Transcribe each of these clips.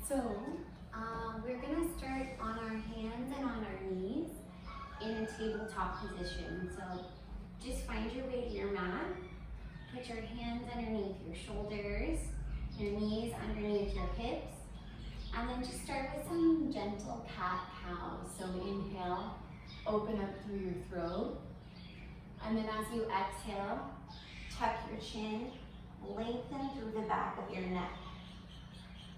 So, we're gonna start on our hands and on our knees in a tabletop position. So, just find your way to your mat. Put your hands underneath your shoulders, your knees underneath your hips, and then just start with some gentle cat-cow. So inhale, open up through your throat, and then as you exhale, tuck your chin, lengthen through the back of your neck.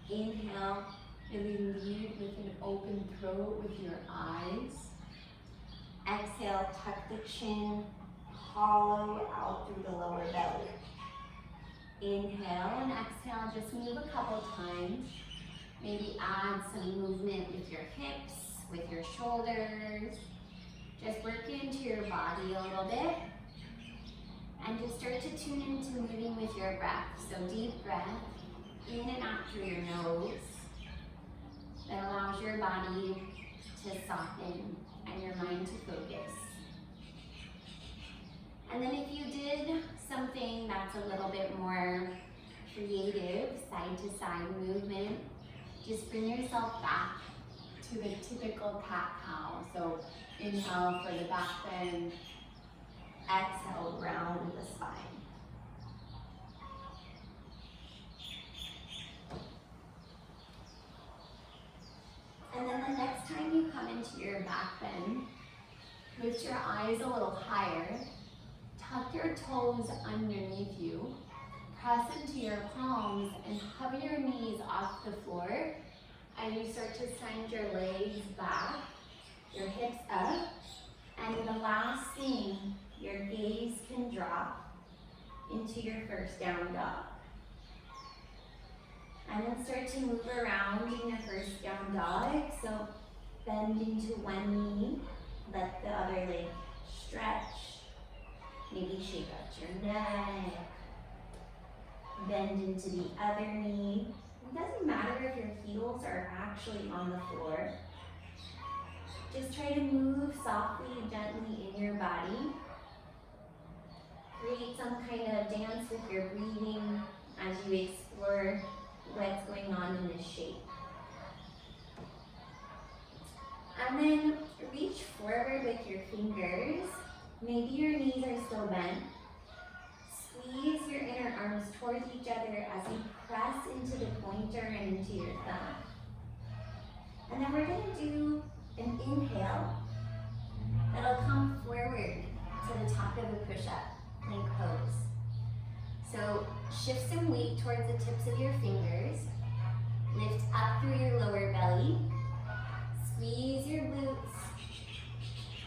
Inhale, really lead with an open throat with your eyes. Exhale, tuck the chin, hollow out through the lower belly. Inhale and exhale, just move a couple times. Maybe add some movement with your hips, with your shoulders. Just work into your body a little bit. And just start to tune into moving with your breath. So deep breath, in and out through your nose. That allows your body to soften and your mind to focus. And then if you did something that's a little bit more creative, side to side movement, just bring yourself back to the typical cat-cow. So inhale for the back bend, exhale, round the spine. And then the next time you come into your back bend, lift your eyes a little higher, tuck your toes underneath you, press into your palms and hover your knees off the floor, and you start to send your legs back, your hips up, and the last thing, your gaze can drop into your first down dog. And then start to move around in your first down dog. So bend into one knee, let the other leg stretch. Maybe shake out your neck. Bend into the other knee. It doesn't matter if your heels are actually on the floor. Just try to move softly and gently in your body. Create some kind of dance with your breathing as you explore what's going on in this shape. And then reach forward with your fingers. Maybe your knees are still bent. Squeeze your inner arms towards each other as you press into the pointer and into your thumb. And then we're going to do an inhale that'll come forward to the top of a push-up, plank pose. So shift some weight towards the tips of your fingers. Lift up through your lower belly. Squeeze your glutes.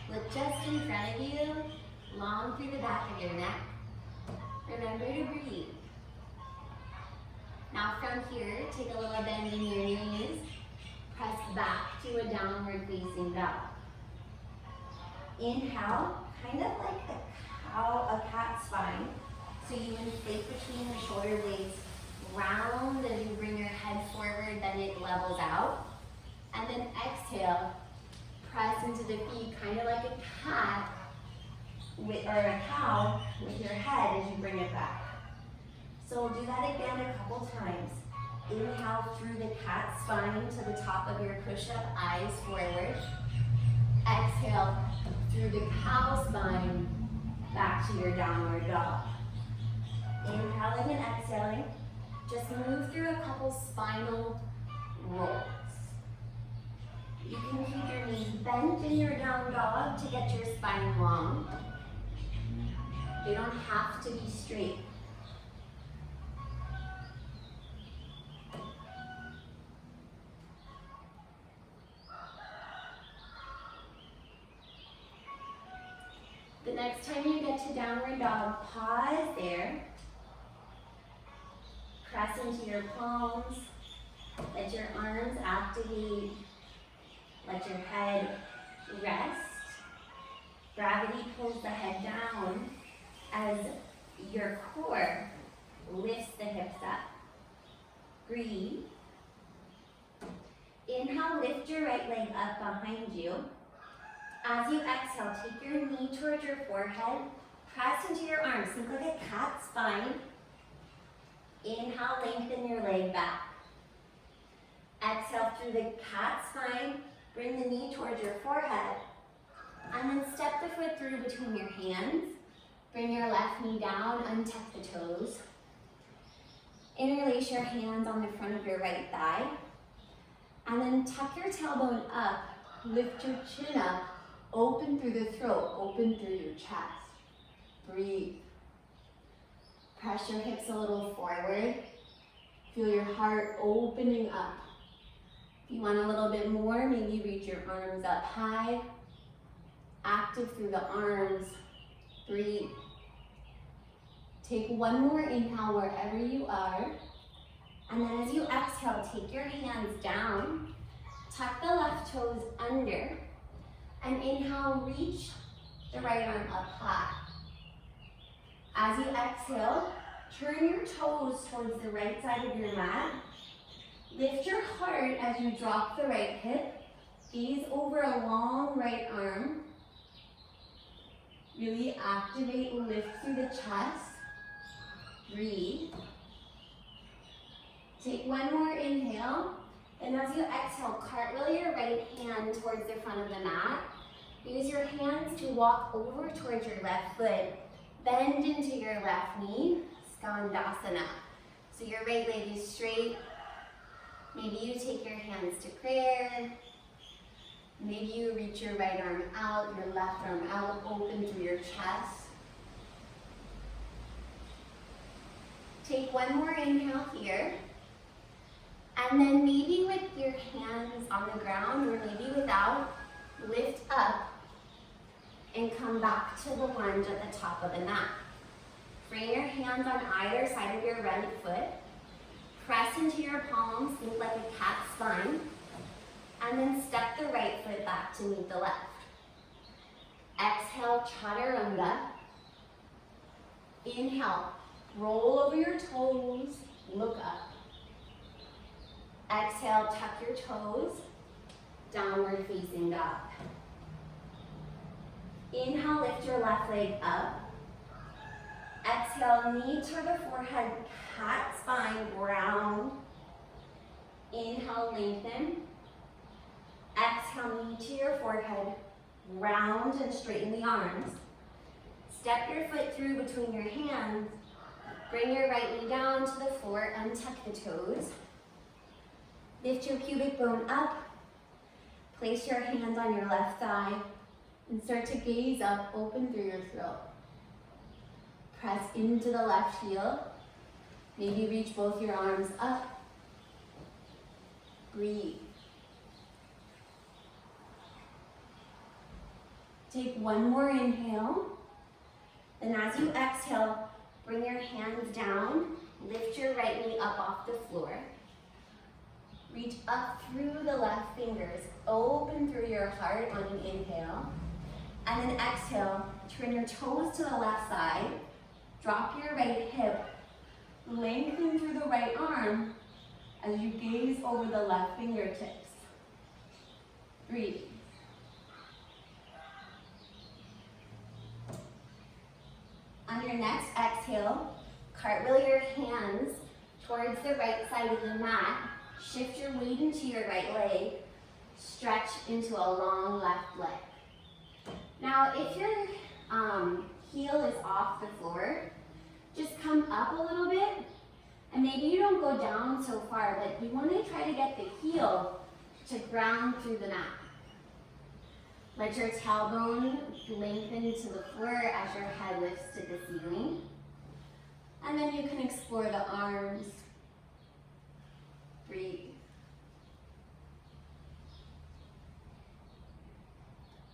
Look just in front of you, long through the back of your neck. Remember to breathe. Now from here, take a little bend in your knees. Press back to a downward facing dog. Inhale, kind of like a cat spine. So you inflate between the shoulder blades, round as you bring your head forward, then it levels out. And then exhale, press into the feet, kind of like a cat or a cow with your head as you bring it back. So we'll do that again a couple times. Inhale through the cat spine to the top of your push-up, eyes forward. Exhale through the cow spine back to your downward dog. Inhaling and exhaling, just move through a couple spinal rolls. You can keep your knees bent in your down dog to get your spine long. They don't have to be straight. The next time you get to downward dog, pause there. Press into your palms. Let your arms activate. Let your head rest. Gravity pulls the head down as your core lifts the hips up. Breathe. Inhale, lift your right leg up behind you. As you exhale, take your knee towards your forehead. Press into your arms. Think like a cat spine. Inhale, lengthen your leg back. through the cat spine, bring the knee towards your forehead, and then step the foot through between your hands. Bring your left knee down, untuck the toes. Interlace your hands on the front of your right thigh, and then tuck your tailbone up, lift your chin up, open through the throat, open through your chest. Breathe. Press your hips a little forward. Feel your heart opening up. If you want a little bit more, maybe reach your arms up high. Active through the arms. Breathe. Take one more inhale wherever you are. And then as you exhale, take your hands down. Tuck the left toes under. And inhale, reach the right arm up high. As you exhale, turn your toes towards the right side of your mat. Lift your heart as you drop the right hip. Gaze over a long right arm. Really activate, lift through the chest. Breathe. Take one more inhale. And as you exhale, cartwheel your right hand towards the front of the mat. Use your hands to walk over towards your left foot. Bend into your left knee, Skandasana. So your right leg is straight. Maybe you take your hands to prayer. Maybe you reach your right arm out, your left arm out, open through your chest. Take one more inhale here. And then maybe with your hands on the ground, or maybe without, lift up and come back to the lunge at the top of the mat. Bring your hands on either side of your right foot. Press into your palms, think like a cat spine. And then step the right foot back to meet the left. Exhale, chaturanga. Inhale, roll over your toes, look up. Exhale, tuck your toes, downward facing dog. Inhale, lift your left leg up. Exhale, knee to the forehead, cat spine, round. Inhale, lengthen. Exhale, knee to your forehead, round and straighten the arms. Step your foot through between your hands. Bring your right knee down to the floor, untuck the toes. Lift your pubic bone up. Place your hands on your left thigh and start to gaze up, open through your throat. Press into the left heel. Maybe reach both your arms up. Breathe. Take one more inhale. Then as you exhale, bring your hands down. Lift your right knee up off the floor. Reach up through the left fingers. Open through your heart on an inhale. And then exhale, turn your toes to the left side. Drop your right hip. Lengthen through the right arm as you gaze over the left fingertips. Breathe. On your next exhale, cartwheel your hands towards the right side of the mat. Shift your weight into your right leg. Stretch into a long left leg. Now, if your heel is off the floor, just come up a little bit. And maybe you don't go down so far, but you want to try to get the heel to ground through the mat. Let your tailbone lengthen to the floor as your head lifts to the ceiling. And then you can explore the arms. Breathe.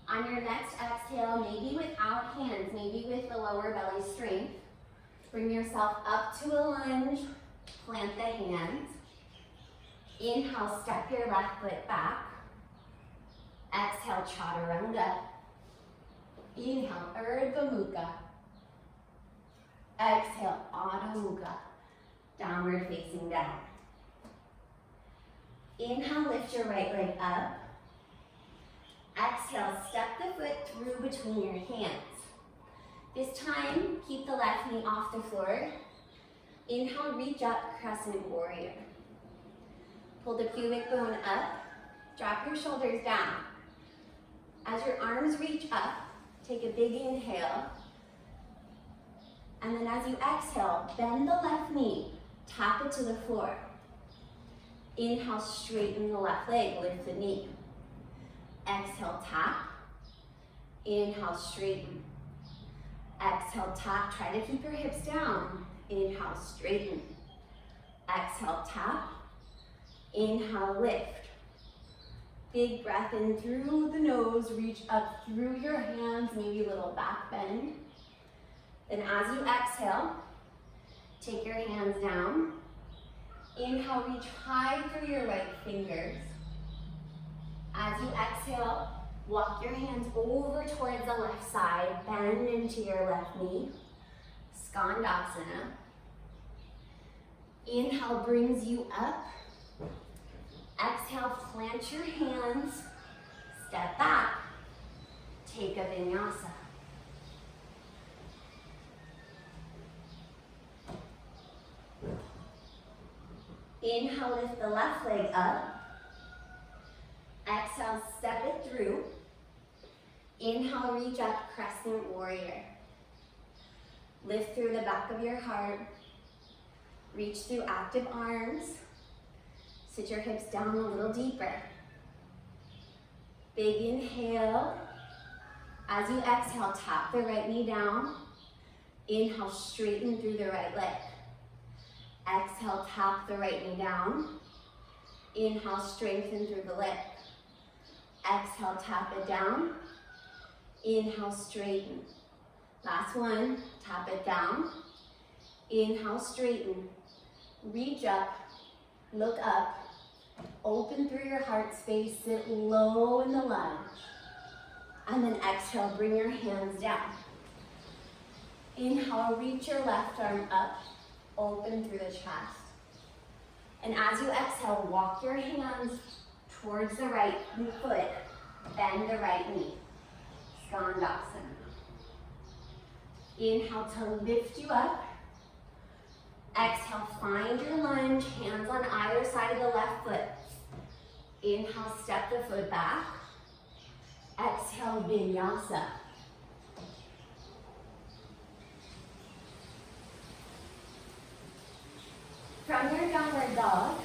On your next exhale, maybe without hands, maybe with the lower belly strength, bring yourself up to a lunge, plant the hands. Inhale, step your left foot back. Exhale, chaturanga. Inhale, urdhva mukha. Exhale, adho mukha. Downward facing dog. Inhale, lift your right leg up. Exhale, step the foot through between your hands. This time, keep the left knee off the floor. Inhale, reach up, crescent warrior. Pull the pubic bone up. Drop your shoulders down. As your arms reach up, take a big inhale. And then as you exhale, bend the left knee, tap it to the floor. Inhale, straighten the left leg, lift the knee. Exhale, tap. Inhale, straighten. Exhale, tap. Try to keep your hips down. Inhale, straighten. Exhale, tap. Inhale, lift. Big breath in through the nose, reach up through your hands, maybe a little back bend. Then as you exhale, take your hands down. Inhale, reach high through your right fingers. As you exhale, walk your hands over towards the left side, bend into your left knee, Skandasana. Inhale brings you up. Exhale, plant your hands, step back, take a Vinyasa. Inhale, lift the left leg up. Exhale, step it through. Inhale, reach up, crescent warrior. Lift through the back of your heart. Reach through active arms. Sit your hips down a little deeper. Big inhale. As you exhale, tap the right knee down. Inhale, straighten through the right leg. Exhale, tap the right knee down. Inhale, strengthen through the leg. Exhale, tap it down. Inhale, straighten. Last one, tap it down. Inhale, straighten. Reach up, look up. Open through your heart space, sit low in the lunge. And then exhale, bring your hands down. Inhale, reach your left arm up, open through the chest. And as you exhale, walk your hands towards the right foot, bend the right knee, Skandasana. Inhale to lift you up. Exhale, find your lunge, hands on either side of the left foot. Inhale, step the foot back. Exhale, Vinyasa. From your downward dog,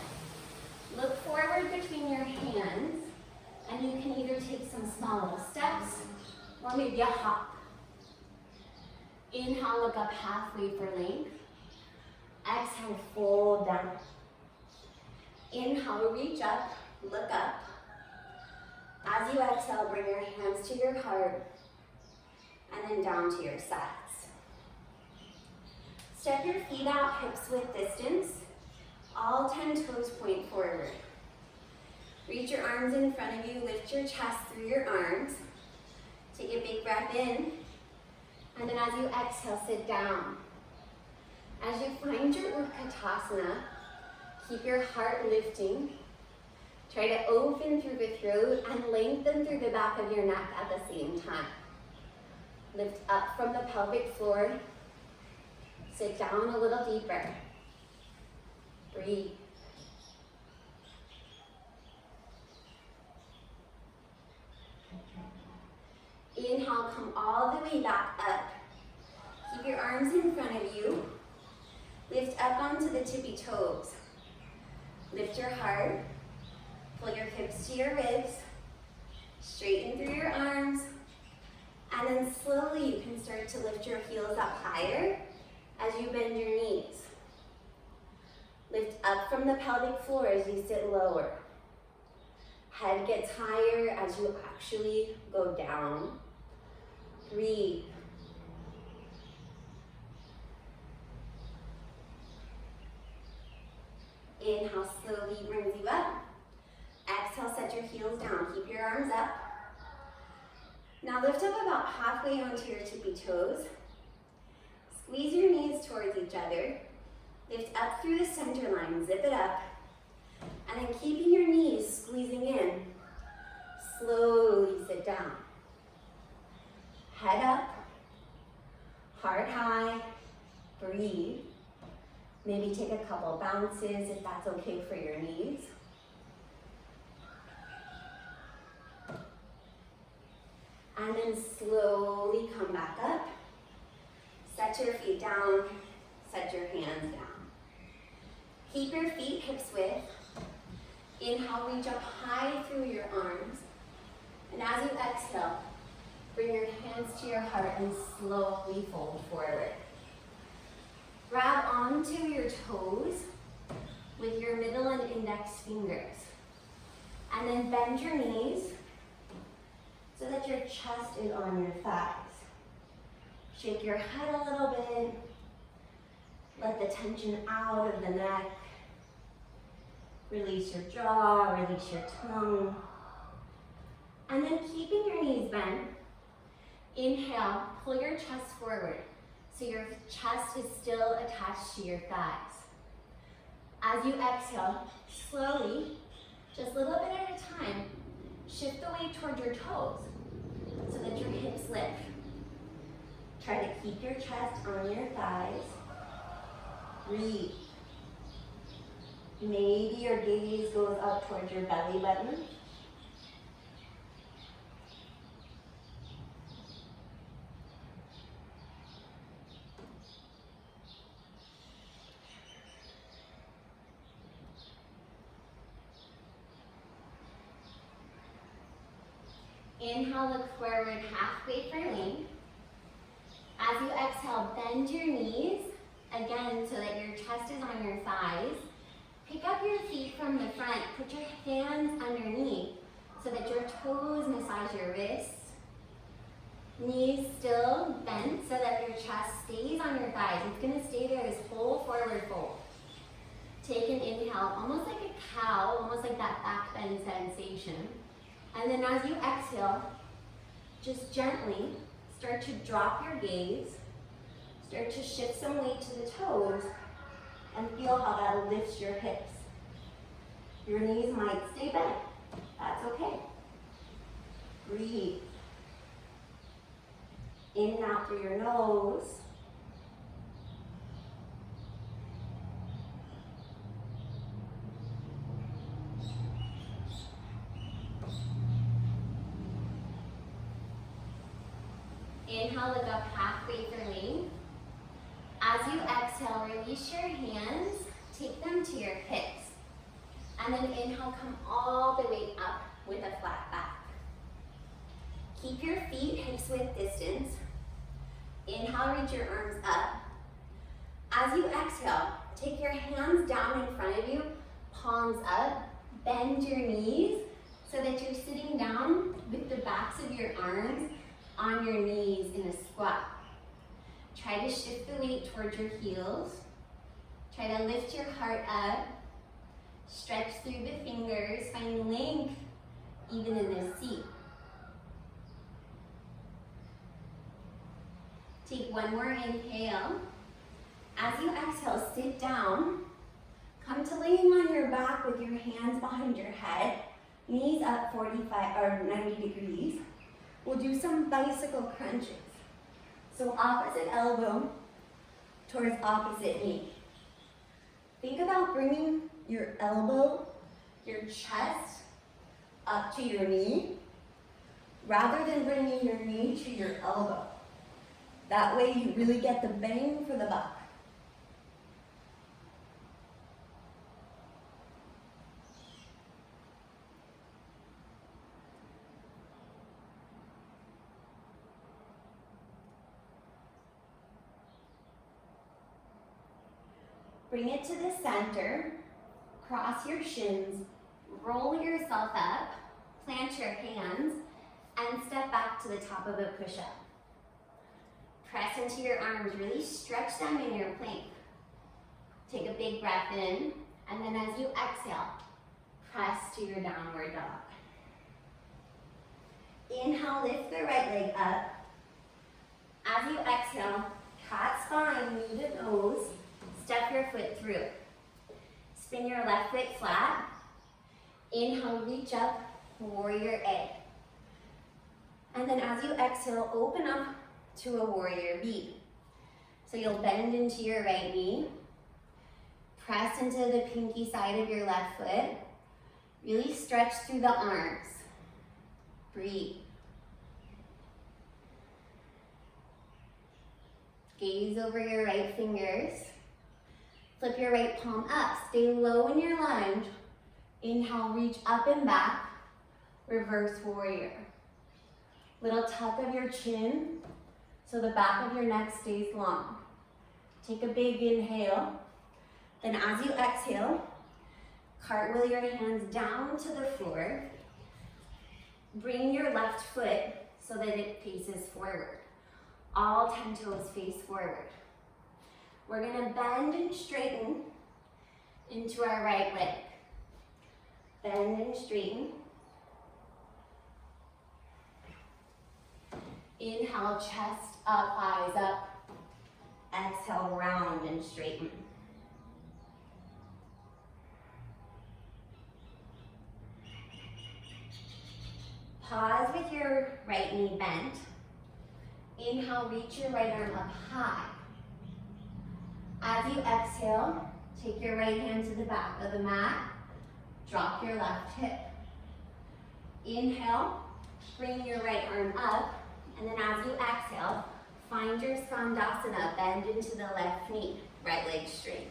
look forward between your hands, and you can either take some small little steps, or maybe a hop. Inhale, look up halfway for length. Exhale, fold down. Inhale, reach up, look up. As you exhale, bring your hands to your heart, and then down to your sides. Step your feet out, hips width distance. All 10 toes point forward. Reach your arms in front of you, lift your chest through your arms. Take a big breath in, and then as you exhale, sit down. As you find your Utkatasana, keep your heart lifting. Try to open through the throat and lengthen through the back of your neck at the same time. Lift up from the pelvic floor. Sit down a little deeper. Breathe. Inhale, come all the way back up. Keep your arms in front of you. Lift up onto the tippy toes. Lift your heart. Pull your hips to your ribs. Straighten through your arms. And then slowly you can start to lift your heels up higher as you bend your knees. Lift up from the pelvic floor as you sit lower. Head gets higher as you actually go down. Breathe. Inhale, slowly brings you up. Exhale, set your heels down. Keep your arms up. Now lift up about halfway onto your tippy toes. Squeeze your knees towards each other. Lift up through the center line, zip it up. And then keeping your knees squeezing in, slowly sit down. Head up, heart high, breathe. Maybe take a couple bounces if that's okay for your knees. And then slowly come back up. Set your feet down, set your hands down. Keep your feet hips width. Inhale, reach up high through your arms. And as you exhale, bring your hands to your heart and slowly fold forward. Grab onto your toes with your middle and index fingers. And then bend your knees so that your chest is on your thighs. Shake your head a little bit. Let the tension out of the neck. Release your jaw, release your tongue. And then keeping your knees bent, inhale, pull your chest forward so your chest is still attached to your thighs. As you exhale, slowly, just a little bit at a time, shift the weight toward your toes so that your hips lift. Try to keep your chest on your thighs. Breathe. Maybe your gaze goes up towards your belly button. Inhale, look forward halfway for length. As you exhale, bend your knees again so that your chest is on your thighs. Pick up your feet from the front. Put your hands underneath so that your toes massage your wrists. Knees still bent so that your chest stays on your thighs. It's going to stay there, this whole forward fold. Take an inhale, almost like a cow, almost like that back bend sensation. And then as you exhale, just gently start to drop your gaze. Start to shift some weight to the toes and feel how that lifts your hips. Your knees might stay bent. That's okay. Breathe. In and out through your nose. Inhale, look up halfway for length. As you exhale, release your hands, take them to your hips. And then inhale, come all the way up with a flat back. Keep your feet hips width distance. Inhale, reach your arms up. As you exhale, take your hands down in front of you, palms up, bend your knees so that you're sitting down with the backs of your arms on your knees in a squat. Try to shift the weight towards your heels. Try to lift your heart up. Stretch through the fingers. Find length even in this seat. Take one more inhale. As you exhale, sit down. Come to laying on your back with your hands behind your head. Knees up 45 or 90 degrees. We'll do some bicycle crunches. So opposite elbow towards opposite knee. Think about bringing your elbow, your chest up to your knee, rather than bringing your knee to your elbow. That way you really get the bang for the buck. Bring it to the center, cross your shins, roll yourself up, plant your hands, and step back to the top of a push-up. Press into your arms, really stretch them in your plank. Take a big breath in, and then as you exhale, press to your downward dog. Inhale, lift the right leg up. As you exhale, cat spine, knee to nose. Step your foot through. Spin your left foot flat. Inhale, reach up, warrior A. And then as you exhale, open up to a warrior B. So you'll bend into your right knee. Press into the pinky side of your left foot. Really stretch through the arms. Breathe. Gaze over your right fingers. Flip your right palm up. Stay low in your lunge. Inhale, reach up and back. Reverse warrior. Little tuck of your chin so the back of your neck stays long. Take a big inhale. Then as you exhale, cartwheel your hands down to the floor. Bring your left foot so that it faces forward. All 10 toes face forward. We're gonna bend and straighten into our right leg. Bend and straighten. Inhale, chest up, eyes up. Exhale, round and straighten. Pause with your right knee bent. Inhale, reach your right arm up high. As you exhale, take your right hand to the back of the mat. Drop your left hip. Inhale, bring your right arm up. And then as you exhale, find your Skandasana, bend into the left knee, right leg straight.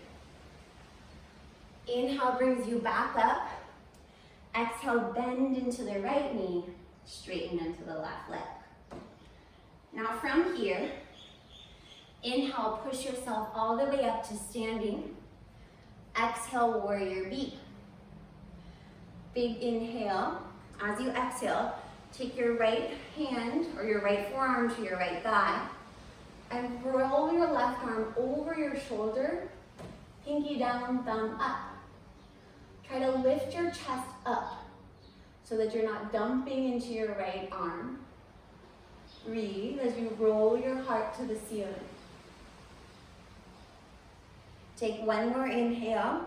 Inhale brings you back up. Exhale, bend into the right knee, straighten into the left leg. Now from here, inhale, push yourself all the way up to standing. Exhale, warrior B. Big inhale. As you exhale, take your right hand or your right forearm to your right thigh and roll your left arm over your shoulder, pinky down, thumb up. Try to lift your chest up so that you're not dumping into your right arm. Breathe as you roll your heart to the ceiling. Take one more inhale.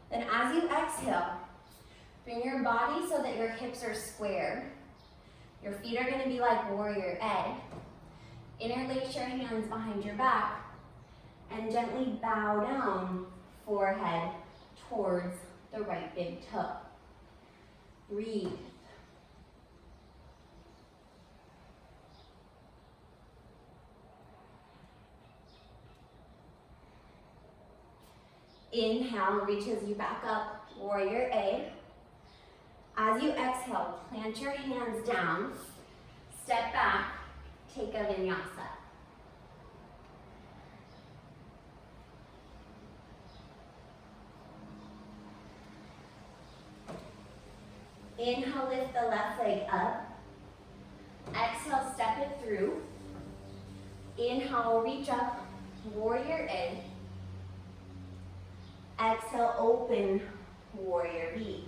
Then as you exhale, bring your body so that your hips are square. Your feet are gonna be like warrior egg. Interlace your hands behind your back and gently bow down, forehead towards the right big toe. Breathe. Inhale reaches you back up, warrior A. As you exhale, plant your hands down, step back, take a vinyasa. Inhale, lift the left leg up. Exhale, step it through. Inhale, reach up, warrior A. Exhale, open, warrior B.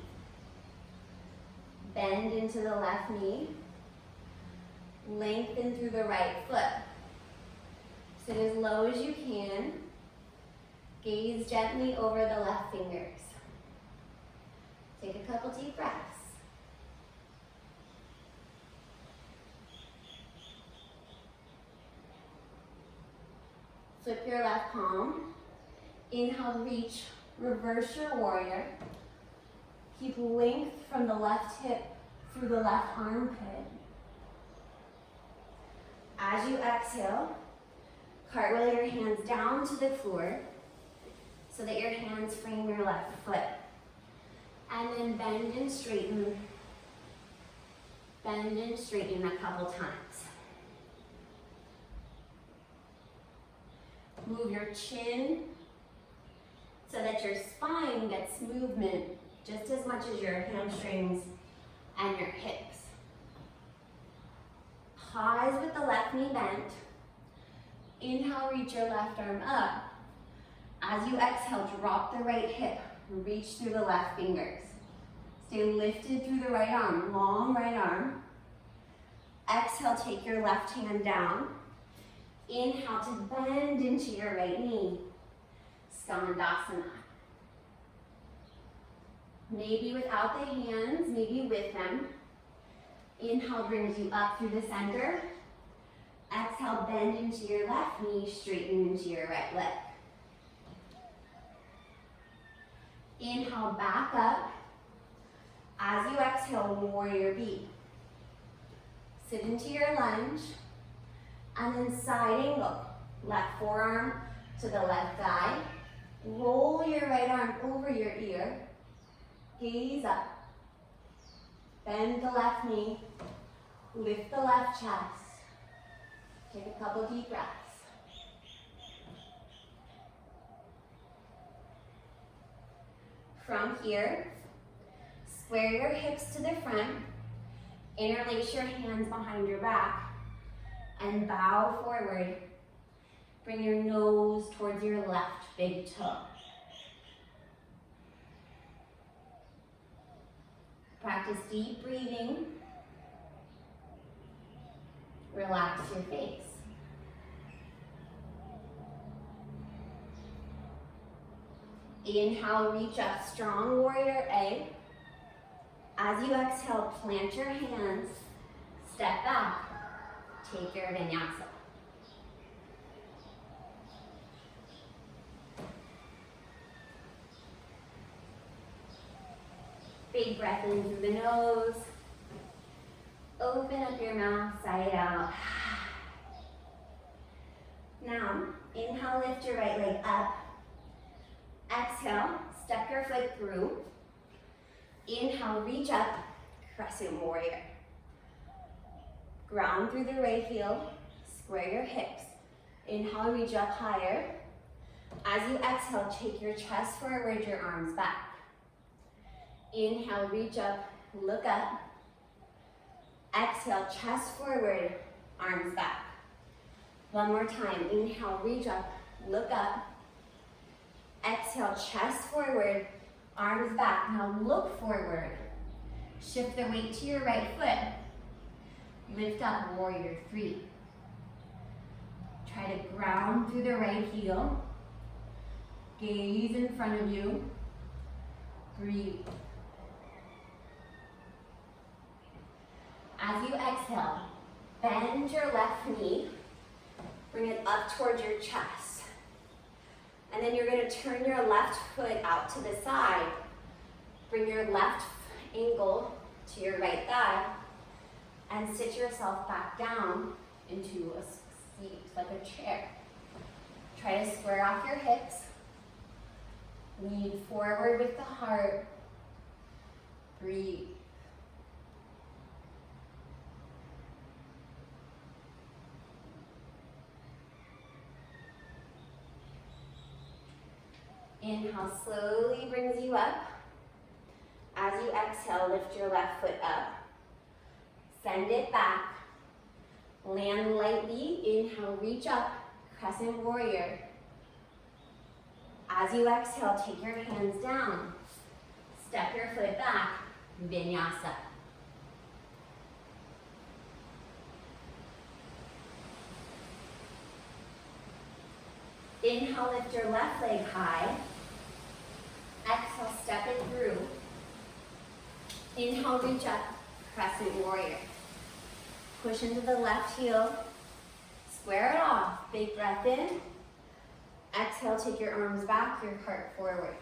Bend into the left knee. Lengthen through the right foot. Sit as low as you can. Gaze gently over the left fingers. Take a couple deep breaths. Flip your left palm. Inhale, reach, reverse your warrior. Keep length from the left hip through the left armpit. As you exhale, cartwheel your hands down to the floor so that your hands frame your left foot. And then bend and straighten. Bend and straighten a couple times. Move your chin so that your spine gets movement just as much as your hamstrings and your hips. Pause with the left knee bent. Inhale, reach your left arm up. As you exhale, drop the right hip. Reach through the left fingers. Stay lifted through the right arm, long right arm. Exhale, take your left hand down. Inhale to bend into your right knee. Skandasana. Maybe without the hands, maybe with them. Inhale brings you up through the center. Exhale, bend into your left knee, straighten into your right leg. Inhale, back up. As you exhale, warrior B. Sit into your lunge, and then side angle. Left forearm to the left thigh. Roll your right arm over your ear. Gaze up. Bend the left knee. Lift the left chest. Take a couple deep breaths. From here, square your hips to the front. Interlace your hands behind your back and bow forward. Bring your nose towards your left big toe. Practice deep breathing. Relax your face. Inhale, reach up, strong warrior A. As you exhale, plant your hands, step back, take your vinyasa. Big breath in through the nose. Open up your mouth, side out. Now, inhale, lift your right leg up. Exhale, step your foot through. Inhale, reach up, crescent warrior. Ground through the right heel, square your hips. Inhale, reach up higher. As you exhale, take your chest forward, your arms back. Inhale, reach up, look up. Exhale, chest forward, arms back. One more time, inhale, reach up, look up. Exhale, chest forward, arms back. Now look forward. Shift the weight to your right foot. Lift up, warrior three. Try to ground through the right heel. Gaze in front of you. Breathe. As you exhale, bend your left knee. Bring it up towards your chest. And then you're going to turn your left foot out to the side. Bring your left ankle to your right thigh. And sit yourself back down into a seat, like a chair. Try to square off your hips. Lean forward with the heart. Breathe. Inhale slowly brings you up. As you exhale, lift your left foot up. Send it back. Land lightly. Inhale, reach up, crescent warrior. As you exhale, take your hands down. Step your foot back, Vinyasa. Inhale, lift your left leg high. Exhale, step it through. Inhale, reach up, crescent warrior. Push into the left heel. Square it off. Big breath in. Exhale, take your arms back, your heart forward.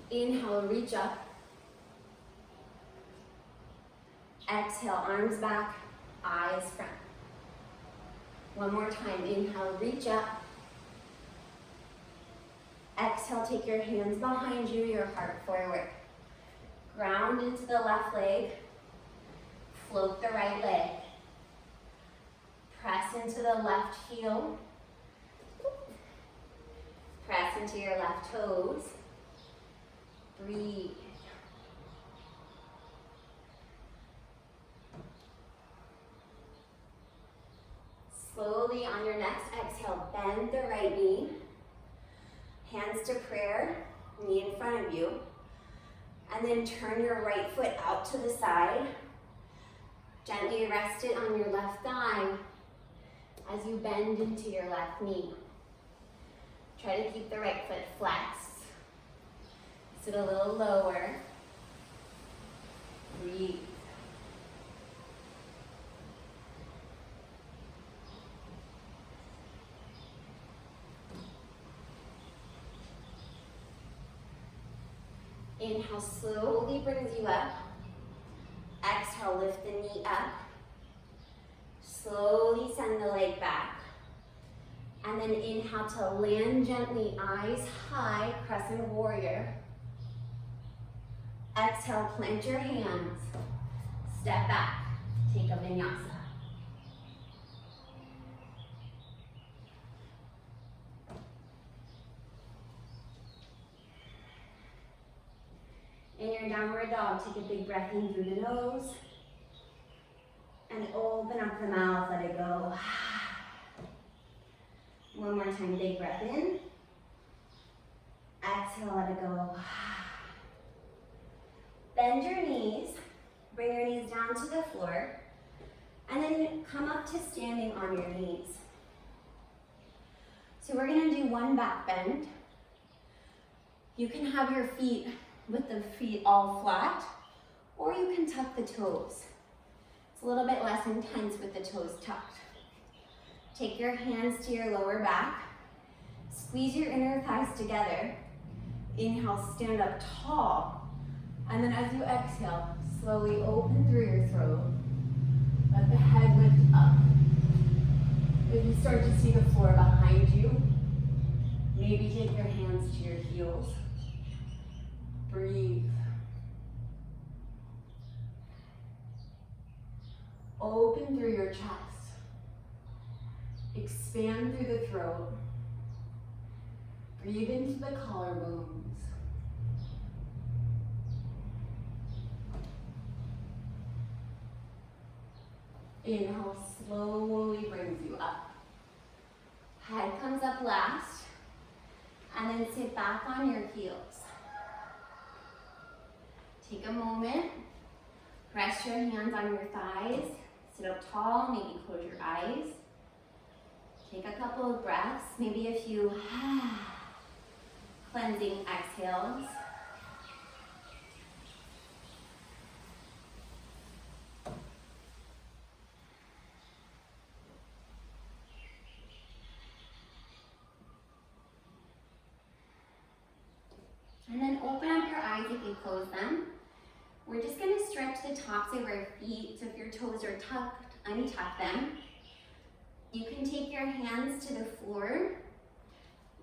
Inhale, reach up. Exhale, arms back, eyes front. One more time. Inhale, reach up. Exhale, take your hands behind you, your heart forward. Ground into the left leg. Float the right leg. Press into the left heel. Press into your left toes. Breathe. Slowly on your next exhale, bend the right knee. Hands to prayer, knee in front of you. And then turn your right foot out to the side. Gently rest it on your left thigh as you bend into your left knee. Try to keep the right foot flexed. Sit a little lower. Breathe. Inhale slowly brings you up. Exhale, lift the knee up. Slowly send the leg back. And then inhale to land gently, eyes high, crescent warrior. Exhale, plant your hands. Step back, take a vinyasa. In your downward dog, take a big breath in through the nose. And open up the mouth, let it go. One more time, big breath in. Exhale, let it go. Bend your knees, bring your knees down to the floor, and then come up to standing on your knees. So we're gonna do one back bend. You can have your feet with the feet all flat, or you can tuck the toes. It's a little bit less intense with the toes tucked. Take your hands to your lower back, squeeze your inner thighs together. Inhale, stand up tall. And then as you exhale, slowly open through your throat. Let the head lift up. If you start to see the floor behind you, maybe take your hands to your heels. Breathe. Open through your chest. Expand through the throat. Breathe into the collarbones. Inhale, slowly brings you up. Head comes up last, and then sit back on your heels. Take a moment, rest your hands on your thighs, sit up tall, maybe close your eyes. Take a couple of breaths, maybe a few cleansing exhales. And then open up your eyes if you close them. We're just gonna stretch the tops of our feet. So if your toes are tucked, untuck them. You can take your hands to the floor,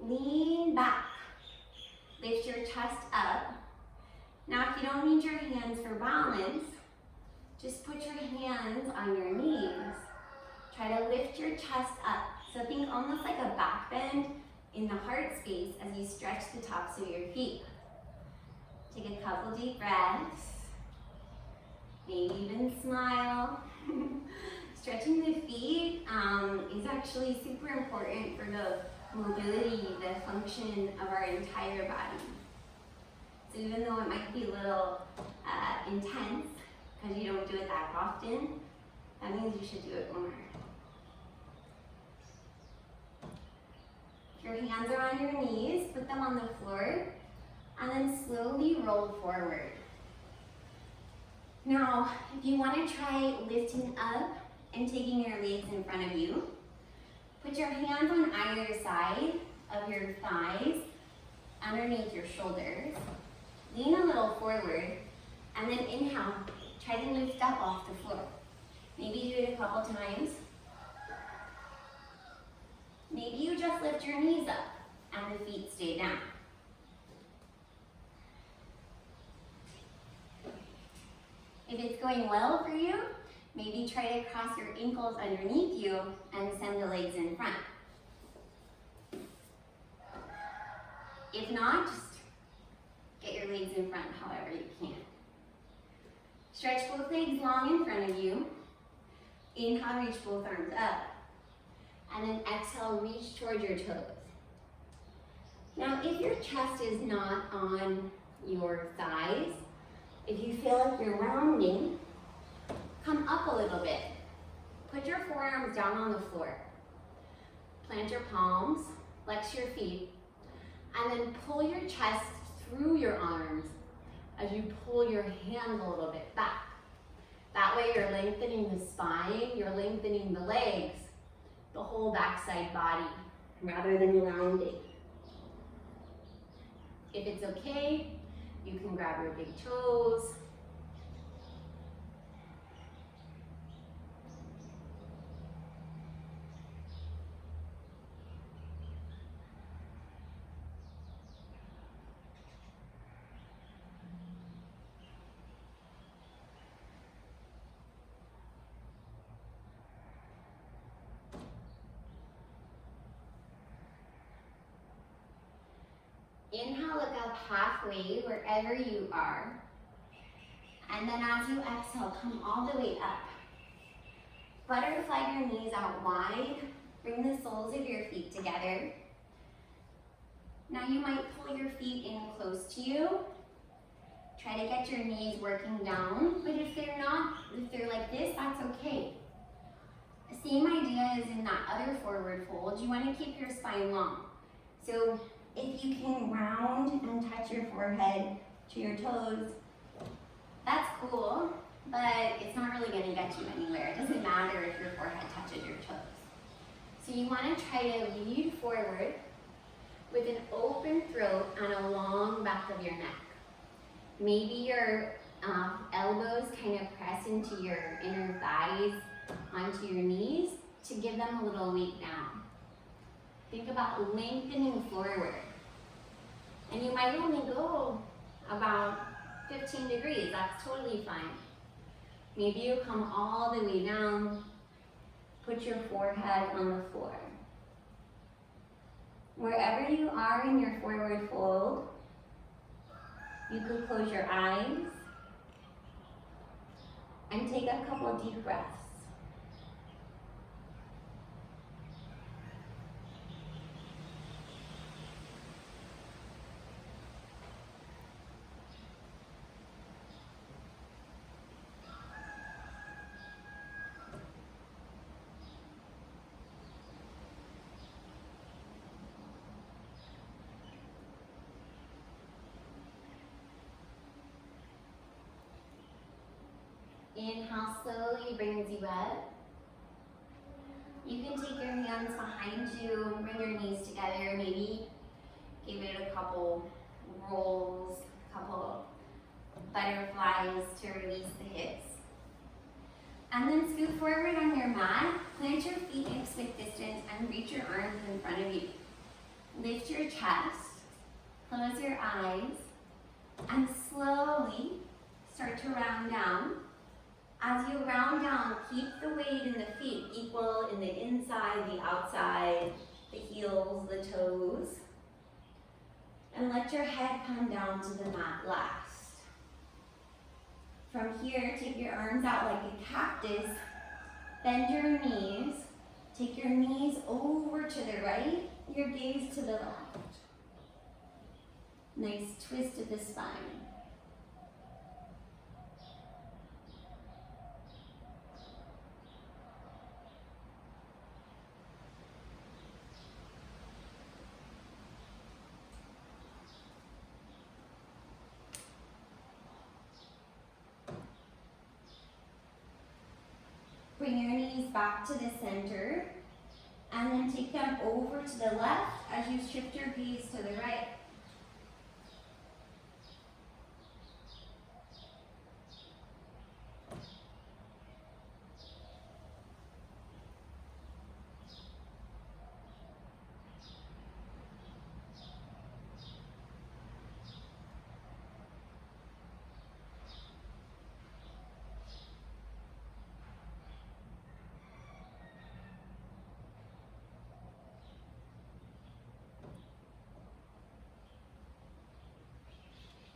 lean back, lift your chest up. Now if you don't need your hands for balance, just put your hands on your knees. Try to lift your chest up. So think almost like a back bend in the heart space as you stretch the tops of your feet. Take a couple deep breaths. Maybe even smile. Stretching the feet is actually super important for the mobility, the function of our entire body. So even though it might be a little intense, because you don't do it that often, that means you should do it more. If your hands are on your knees, put them on the floor, and then slowly roll forward. Now, if you want to try lifting up and taking your legs in front of you, put your hands on either side of your thighs, underneath your shoulders. Lean a little forward, and then inhale. Try to lift up off the floor. Maybe do it a couple times. Maybe you just lift your knees up and the feet stay down. If it's going well for you, maybe try to cross your ankles underneath you and send the legs in front. If not, just get your legs in front however you can. Stretch both legs long in front of you. Inhale, reach both arms up. And then exhale, reach towards your toes. Now, if your chest is not on your thighs, if you feel like you're rounding, come up a little bit. Put your forearms down on the floor. Plant your palms, flex your feet, and then pull your chest through your arms as you pull your hands a little bit back. That way you're lengthening the spine, you're lengthening the legs, the whole backside body, rather than rounding. If it's okay, you can grab your big toes. inhale, look up halfway, wherever you are. And then as you exhale, come all the way up. Butterfly your knees out wide. Bring the soles of your feet together. Now you might pull your feet in close to you. Try to get your knees working down, but if they're like this, that's okay. Same idea as in that other forward fold. You want to keep your spine long. So if you can round and touch your forehead to your toes, that's cool, but it's not really going to get you anywhere. It doesn't matter if your forehead touches your toes. So you want to try to lead forward with an open throat and a long back of your neck. Maybe your elbows kind of press into your inner thighs, onto your knees to give them a little weight down. Think about lengthening forward. And you might only go about 15 degrees, that's totally fine. Maybe you come all the way down, put your forehead on the floor. Wherever you are in your forward fold, you could close your eyes and take a couple deep breaths. Inhale slowly brings you up. You can take your hands behind you, bring your knees together, maybe give it a couple rolls, a couple butterflies to release the hips. And then scoot forward on your mat, plant your feet in hip distance and reach your arms in front of you. Lift your chest, close your eyes, and slowly start to round down. As you round down, keep the weight in the feet equal in the inside, the outside, the heels, the toes. And let your head come down to the mat last. From here, take your arms out like a cactus. Bend your knees. Take your knees over to the right, your gaze to the left. Nice twist of the spine. Bring your knees back to the center and then take them over to the left as you shift your gaze to the right.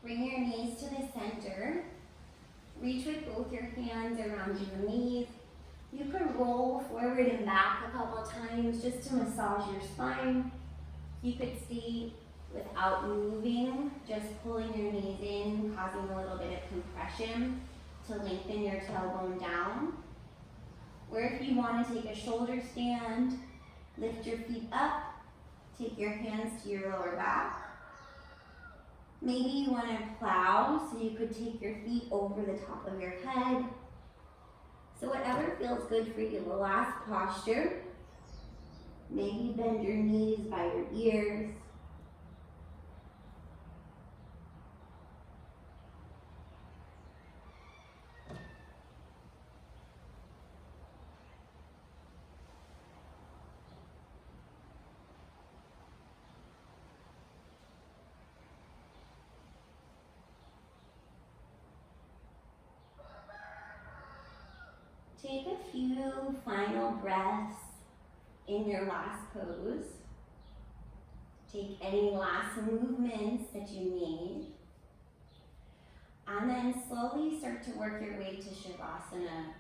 Bring your knees to the center. Reach with both your hands around your knees. You could roll forward and back a couple times just to massage your spine. You could stay without moving, just pulling your knees in, causing a little bit of compression to lengthen your tailbone down. Or if you want to take a shoulder stand, lift your feet up, take your hands to your lower back. Maybe you want to plow, so you could take your feet over the top of your head. So whatever feels good for you. The last posture, maybe bend your knees by your ears. Take a few final breaths in your last pose. Take any last movements that you need. And then slowly start to work your way to Shavasana.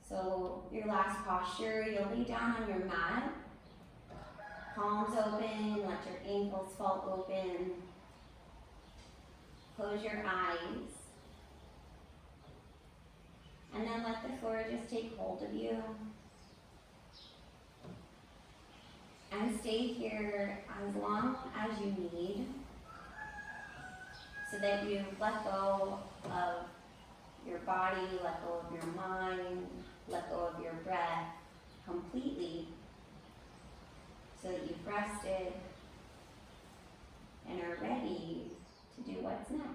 So your last posture, you'll lay down on your mat. Palms open, let your ankles fall open. Close your eyes. And then let the floor just take hold of you. And stay here as long as you need so that you let go of your body, let go of your mind, let go of your breath completely so that you've rested and are ready to do what's next.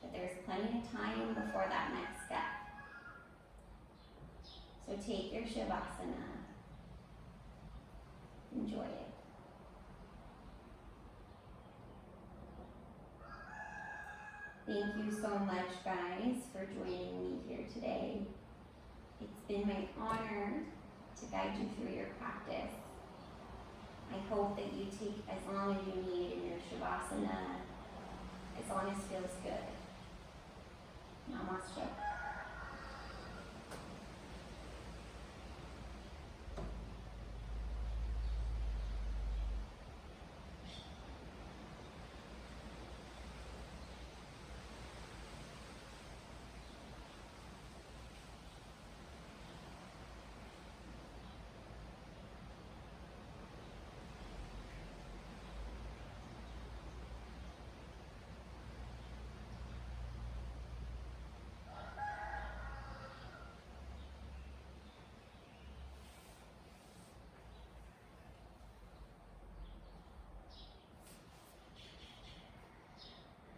But there's plenty of time before that next step. So take your Shavasana. Enjoy it. Thank you so much, guys, for joining me here today. It's been my honor to guide you through your practice. I hope that you take as long as you need in your Shavasana, as long as it feels good. Namaste.